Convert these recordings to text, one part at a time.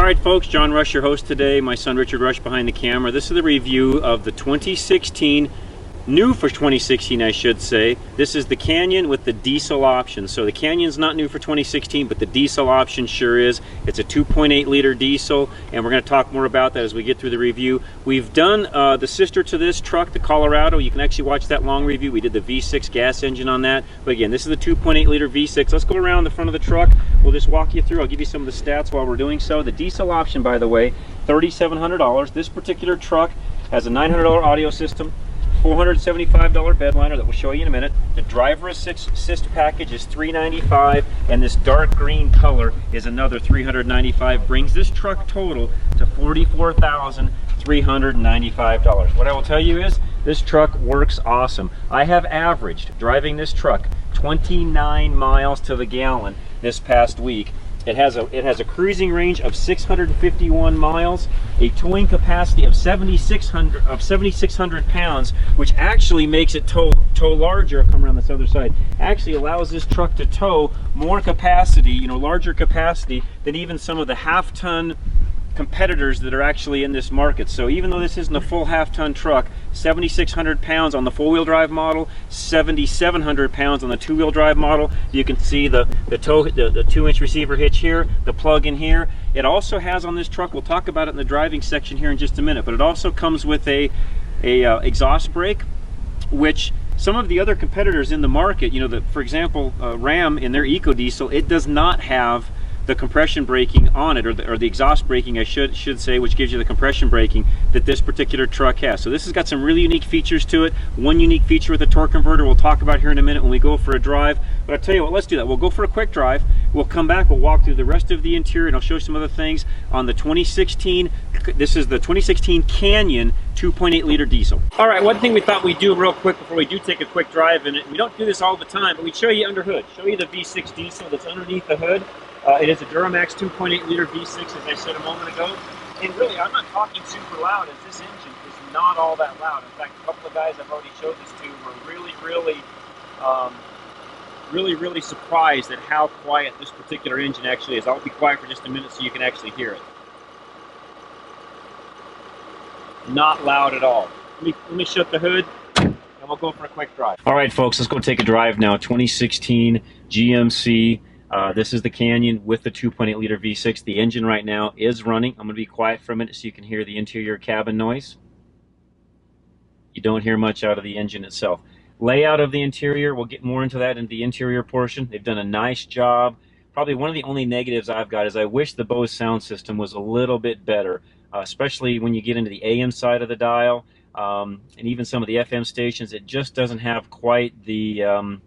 Alright folks, John Rush, your host today. My son Richard Rush behind the camera. This is the review of the 2016, new for 2016 I should say. This is the Canyon with the diesel option. So the Canyon's not new for 2016, but the diesel option sure is. It's a 2.8 liter diesel, and we're going to talk more about that as we get through the review. We've done the sister to this truck, the Colorado. You can actually watch that long review. We did the V6 gas engine on that. But again, this is the 2.8 liter V6. Let's go around the front of the truck. We'll just walk you through. I'll give you some of the stats while we're doing so. The diesel option, by the way, $3,700. This particular truck has a $900 audio system, $475 Bedliner that we'll show you in a minute. The driver assist package is $395, and this dark green color is another $395. Brings this truck total to $44,395. What I will tell you is this truck works awesome. I have averaged driving this truck 29 miles to the gallon this past week. It has a cruising range of 651 miles, a towing capacity of 7,600 pounds, which actually makes it tow larger. I'll come around this other side. Actually allows this truck to tow more capacity, larger capacity than even some of the half-ton competitors that are actually in this market. So even though this isn't a full half-ton truck, 7,600 pounds on the four-wheel drive model, 7,700 pounds on the two-wheel drive model. You can see the 2-inch receiver hitch here, the plug in here. It also has on this truck, we'll talk about it in the driving section here in just a minute, but it also comes with a exhaust brake, which some of the other competitors in the market, for example, Ram in their EcoDiesel, it does not have the compression braking on it, or the exhaust braking I should say, which gives you the compression braking that this particular truck has. So this has got some really unique features to it. One unique feature with the torque converter we'll talk about here in a minute when we go for a drive. But I'll tell you what, let's do that. We'll go for a quick drive. We'll come back, we'll walk through the rest of the interior, and I'll show you some other things on the 2016. This is the 2016 Canyon 2.8 liter diesel. All right, one thing we thought we'd do real quick before we do take a quick drive in it, we don't do this all the time, but we'd show you under hood, show you the V6 diesel that's underneath the hood. It is a Duramax 2.8 liter V6, as I said a moment ago. And really, I'm not talking super loud, as this engine is not all that loud. In fact, a couple of guys I've already showed this to were really surprised at how quiet this particular engine actually is. I'll be quiet for just a minute so you can actually hear it. Not loud at all. Let me shut the hood, and we'll go for a quick drive. All right, folks, let's go take a drive now. 2016 GMC. This is the Canyon with the 2.8 liter V6. The engine right now is running. I'm going to be quiet for a minute so you can hear the interior cabin noise. You don't hear much out of the engine itself. Layout of the interior, we'll get more into that in the interior portion. They've done a nice job. Probably one of the only negatives I've got is I wish the Bose sound system was a little bit better, especially when you get into the AM side of the dial, and even some of the FM stations. It just doesn't have quite the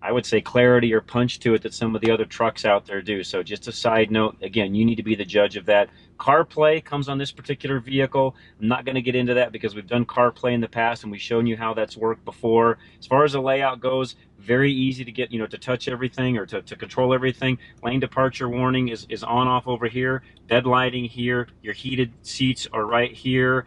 I would say clarity or punch to it that some of the other trucks out there do. So just a side note, again, you need to be the judge of that. CarPlay comes on this particular vehicle. I'm not going to get into that because we've done CarPlay in the past and we've shown you how that's worked before. As far as the layout goes, very easy to get, to touch everything or to control everything. Lane departure warning is on off over here. Bed lighting here. Your heated seats are right here.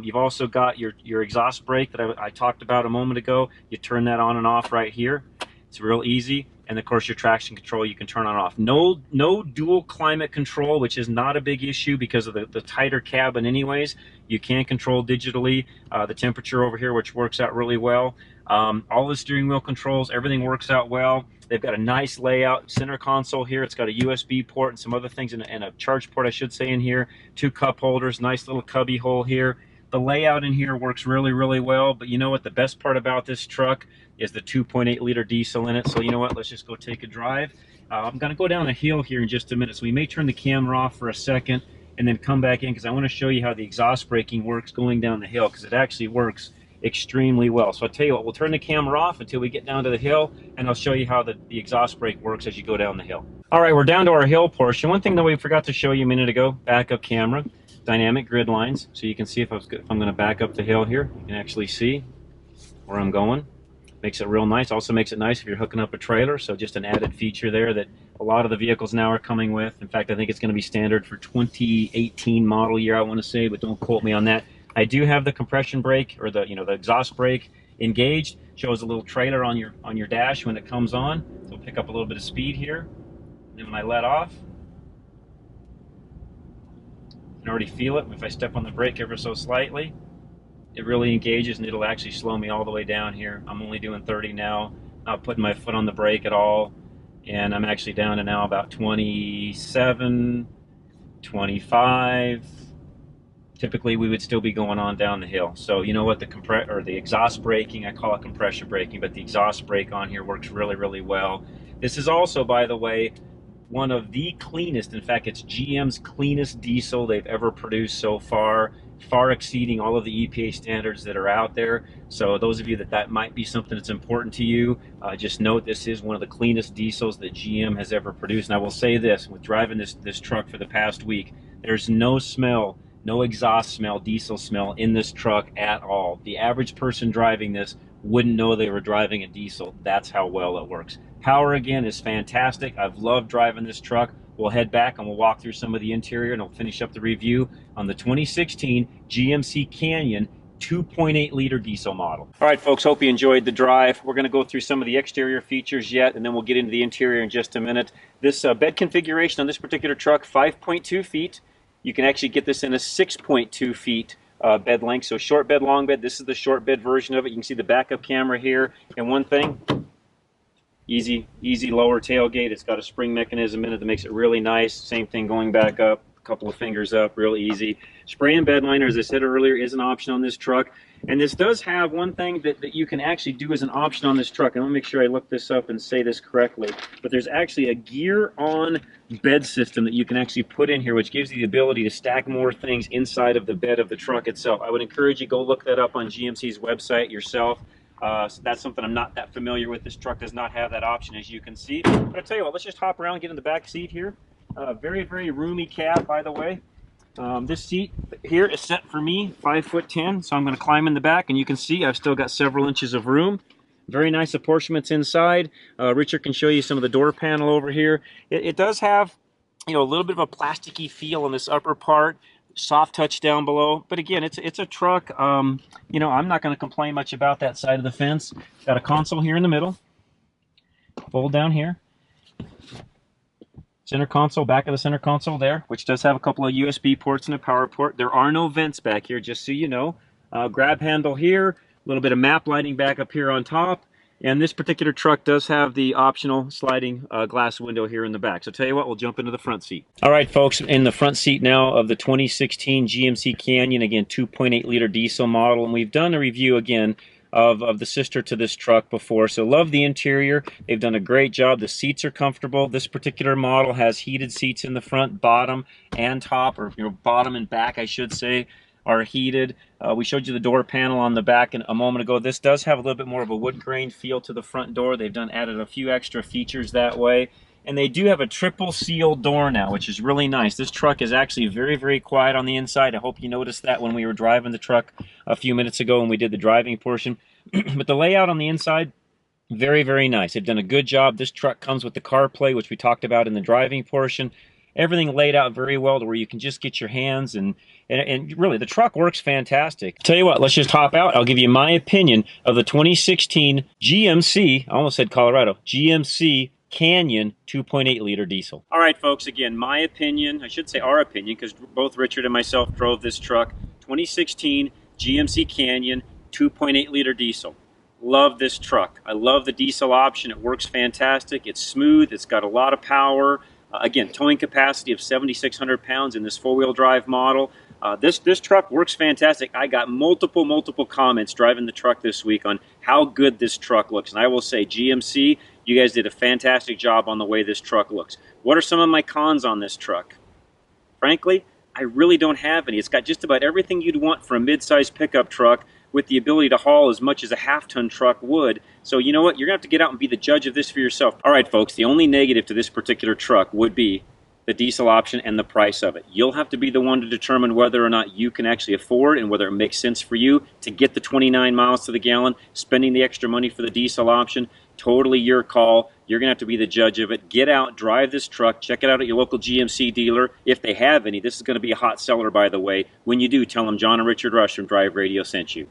You've also got your exhaust brake that I talked about a moment ago. You turn that on and off right here. It's real easy, and of course your traction control you can turn on and off. No dual climate control, which is not a big issue because of the tighter cabin anyways. You can control digitally the temperature over here, which works out really well. All the steering wheel controls, everything works out well. They've got a nice layout, center console here. It's got a USB port and some other things, and a charge port I should say in here. 2 cup holders, nice little cubby hole here. The layout in here works really well, but you know what? The best part about this truck is the 2.8 liter diesel in it. So you know what? Let's just go take a drive. I'm going to go down a hill here in just a minute, so we may turn the camera off for a second and then come back in because I want to show you how the exhaust braking works going down the hill, because it actually works extremely well. So I'll tell you what, we'll turn the camera off until we get down to the hill, and I'll show you how the exhaust brake works as you go down the hill. All right, we're down to our hill portion. One thing that we forgot to show you a minute ago, backup camera. Dynamic grid lines, so you can see if I'm going to back up the hill here, you can actually see where I'm going. Makes it real nice. Also makes it nice if you're hooking up a trailer, so just an added feature there that a lot of the vehicles now are coming with. In fact, I think it's going to be standard for 2018 model year, I want to say, but don't quote me on that. I do have the compression brake, or the exhaust brake engaged. Shows a little trailer on your dash when it comes on. So pick up a little bit of speed here. And then when I let off, can already feel it. If I step on the brake ever so slightly, it really engages and it'll actually slow me all the way down here. I'm only doing 30 now, not putting my foot on the brake at all. And I'm actually down to now about 27, 25. Typically we would still be going on down the hill. So you know what, the exhaust braking, I call it compression braking, but the exhaust brake on here works really, really well. This is also, by the way, one of the cleanest, in fact it's GM's cleanest diesel they've ever produced so far, far exceeding all of the EPA standards that are out there. So those of you that might be something that's important to you, just note this is one of the cleanest diesels that GM has ever produced. And I will say this, with driving this truck for the past week, there's no smell, no exhaust smell, diesel smell in this truck at all. The average person driving this wouldn't know they were driving a diesel. That's how well it works. Power, again, is fantastic. I've loved driving this truck. We'll head back and we'll walk through some of the interior and we'll finish up the review on the 2016 GMC Canyon 2.8 liter diesel model. All right, folks, hope you enjoyed the drive. We're going to go through some of the exterior features yet, and then we'll get into the interior in just a minute. This bed configuration on this particular truck, 5.2 feet. You can actually get this in a 6.2 feet bed length. So short bed, long bed. This is the short bed version of it. You can see the backup camera here. And one thing, easy lower tailgate. It's got a spring mechanism in it that makes it really nice. Same thing going back up, a couple of fingers up, real easy. Spray and bed liner, as I said earlier, is an option on this truck. And this does have one thing that you can actually do as an option on this truck. And let me make sure I look this up and say this correctly. But there's actually a gear-on bed system that you can actually put in here, which gives you the ability to stack more things inside of the bed of the truck itself. I would encourage you to go look that up on GMC's website yourself. So that's something I'm not that familiar with. This truck does not have that option, as you can see. But I tell you what, let's just hop around and get in the back seat here. Very, very roomy cab, by the way. This seat here is set for me, 5'10", so I'm going to climb in the back, and you can see I've still got several inches of room. Very nice apportionments inside. Richard can show you some of the door panel over here. It does have, you know, a little bit of a plasticky feel on this upper part. Soft touch down below, but again, it's a truck. You know, I'm not going to complain much about that side of the fence. Got a console here in the middle. Fold down here. Center console, back of the center console there, which does have a couple of USB ports and a power port. There are no vents back here, just so you know. Grab handle here, a little bit of map lighting back up here on top. And this particular truck does have the optional sliding glass window here in the back. So tell you what, we'll jump into the front seat. All right, folks, in the front seat now of the 2016 GMC Canyon, again, 2.8 liter diesel model. And we've done a review again of the sister to this truck before. So love the interior. They've done a great job. The seats are comfortable. This particular model has heated seats in the front, bottom and top, or bottom and back, I should say, are heated. We showed you the door panel on the back a moment ago. This does have a little bit more of a wood grain feel to the front door. They've added a few extra features that way. And they do have a triple seal door now, which is really nice. This truck is actually very, very quiet on the inside. I hope you noticed that when we were driving the truck a few minutes ago when we did the driving portion. But the layout on the inside, very, very nice. They've done a good job. This truck comes with the CarPlay, which we talked about in the driving portion. Everything laid out very well to where you can just get your hands, and really, the truck works fantastic. Tell you what, let's just hop out. I'll give you my opinion of the 2016 GMC, I almost said Colorado, GMC Canyon 2.8 liter diesel. All right, folks, again, my opinion, I should say our opinion, because both Richard and myself drove this truck, 2016 GMC Canyon 2.8 liter diesel. Love this truck. I love the diesel option. It works fantastic. It's smooth. It's got a lot of power. Again, towing capacity of 7,600 pounds in this four-wheel drive model. This truck works fantastic. I got multiple comments driving the truck this week on how good this truck looks. And I will say, GMC, you guys did a fantastic job on the way this truck looks. What are some of my cons on this truck? Frankly, I really don't have any. It's got just about everything you'd want for a mid-size pickup truck with the ability to haul as much as a half-ton truck would. So you know what? You're going to have to get out and be the judge of this for yourself. All right, folks, the only negative to this particular truck would be the diesel option and the price of it. You'll have to be the one to determine whether or not you can actually afford and whether it makes sense for you to get the 29 miles to the gallon, spending the extra money for the diesel option. Totally your call. You're going to have to be the judge of it. Get out, drive this truck, check it out at your local GMC dealer. If they have any, this is going to be a hot seller, by the way. When you do, tell them John and Richard Rush from Drive Radio sent you.